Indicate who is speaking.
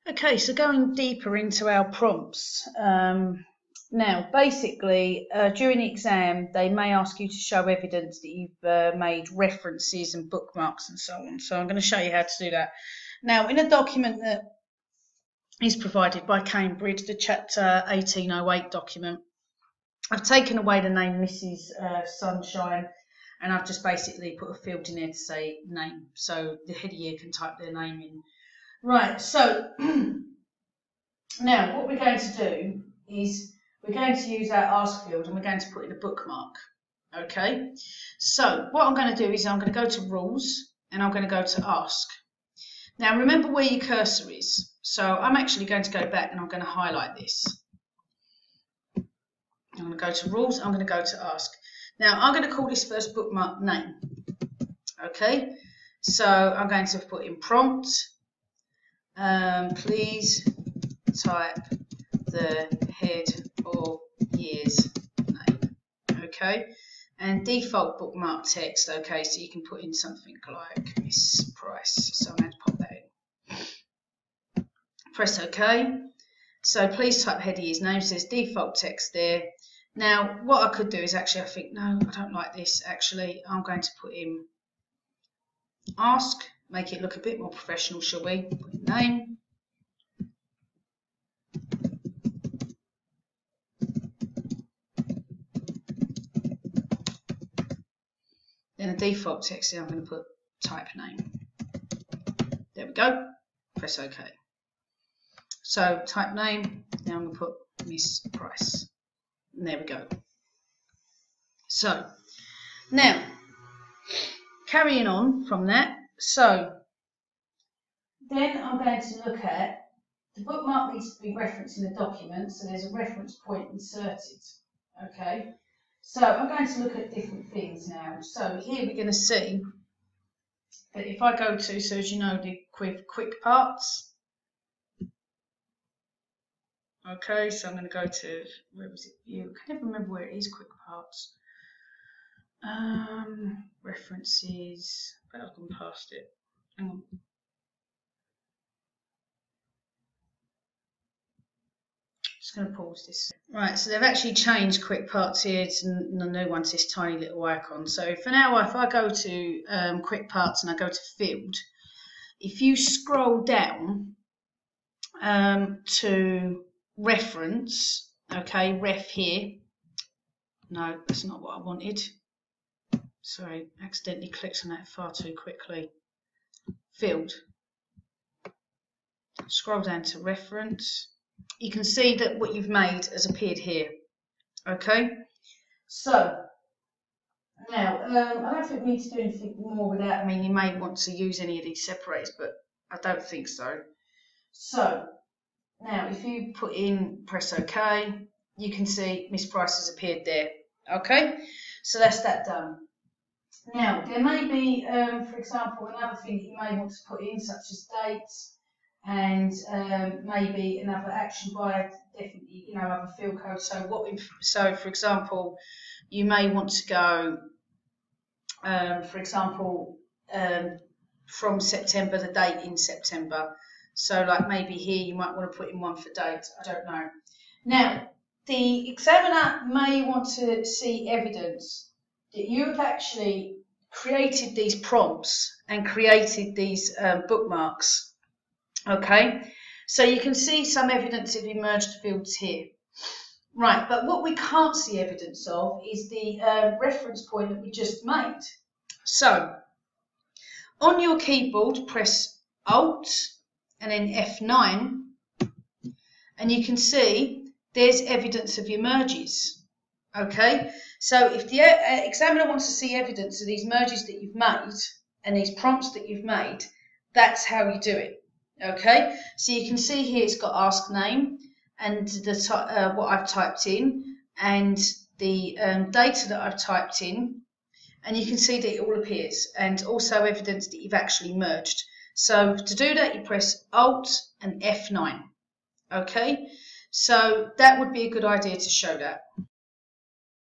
Speaker 1: Okay, so going deeper into our prompts. Now, basically, during the exam, they may ask you to show evidence that you've made references and bookmarks and so on. So I'm going to show you how to do that. Now, in a document that is provided by Cambridge, the Chapter 1808 document, I've taken away the name Mrs. Sunshine, and I've just basically put a field in there to say name, so the head year can type their name in. Right, so now what we're going to do is we're going to use our ask field and we're going to put in a bookmark. Okay, so what I'm going to do is I'm going to go to rules and I'm going to go to ask. Now remember where your cursor is, so I'm actually going to go back and I'm going to highlight this. I'm going to go to rules, I'm going to go to ask. Now I'm going to call this first bookmark name. Okay, so I'm going to put in prompt, please type the head or year's name. Okay, and default bookmark text. Okay, so you can put in something like Miss Price, so I'm going to pop that in. Press OK. So please type head of year's name. So there's default text there. Now what I could do is actually, I think, no, I don't like this. Actually, I'm going to put in ask, make it look a bit more professional, shall we? Put in name. Then a default text here, I'm going to put type name. There we go. Press OK. So type name, now I'm going to put Miss Price. And there we go. So now carrying on from that, so then I'm going to look at the bookmark needs to be referenced in the document, so there's a reference point inserted. Okay, so I'm going to look at different things now. So here we're going to see that if I go to, so as you know, the quick parts. Okay, so I'm going to go to, where was it? View. I can never remember where it is, quick parts. References, but I've gone past it. Hang on. Just going to pause this. Right, so they've actually changed quick parts here. It's the new one's this tiny little icon. So for now, if I go to quick parts and I go to field, if you scroll down to reference, okay, ref here. No, that's not what I wanted. Sorry, accidentally clicked on that far too quickly. Field. Scroll down to reference. You can see that what you've made has appeared here. Okay, so now I don't think we need to do anything more with that. I mean, you may want to use any of these separators, but I don't think so. So now if you put in press OK, you can see Miss Price has appeared there. Okay, so that's that done. Now there may be, for example, another thing that you may want to put in, such as dates, and maybe another action by definitely, you know, other field code. So so for example, you may want to go, for example, from September, the date in September. So like maybe here you might want to put in one for date. I don't know. Now the examiner may want to see evidence that you've actually created these prompts and created these bookmarks. Okay, so you can see some evidence of emerged fields here. Right, but what we can't see evidence of is the reference point that we just made. So on your keyboard, press Alt and then F9, and you can see there's evidence of your merges. Okay, so if the examiner wants to see evidence of these merges that you've made and these prompts that you've made, that's how you do it. Okay, so you can see here it's got ask name and the what I've typed in and the data that I've typed in, and you can see that it all appears, and also evidence that you've actually merged. So to do that, you press Alt and F9. Okay, so that would be a good idea to show that.